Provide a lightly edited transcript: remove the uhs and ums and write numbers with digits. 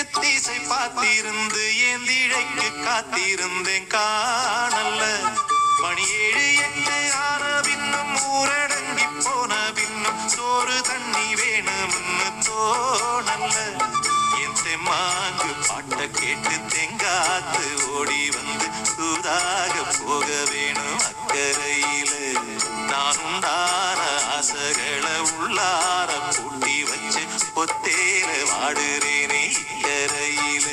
எட்டு தீசை பார்த்திருந்து ஏந்திழைக்கு காத்திருந்தேன் காணல்ல. மணி 7 8 ஆன பின்னும் ஊரடங்கி போன பின்னும் சோறு தண்ணி வேணும்னு தோணல்ல. என் தெம்மாங்கு பாட்ட கேட்டு தெங்காத்து ஓடி வந்து சூதாக போக வேணும் அக்கறையில. நான் உண்டான ஆசைகளை உள்ளார பூட்டி வச்சு பொத்தேல வாடுறேனே இக்கரையில.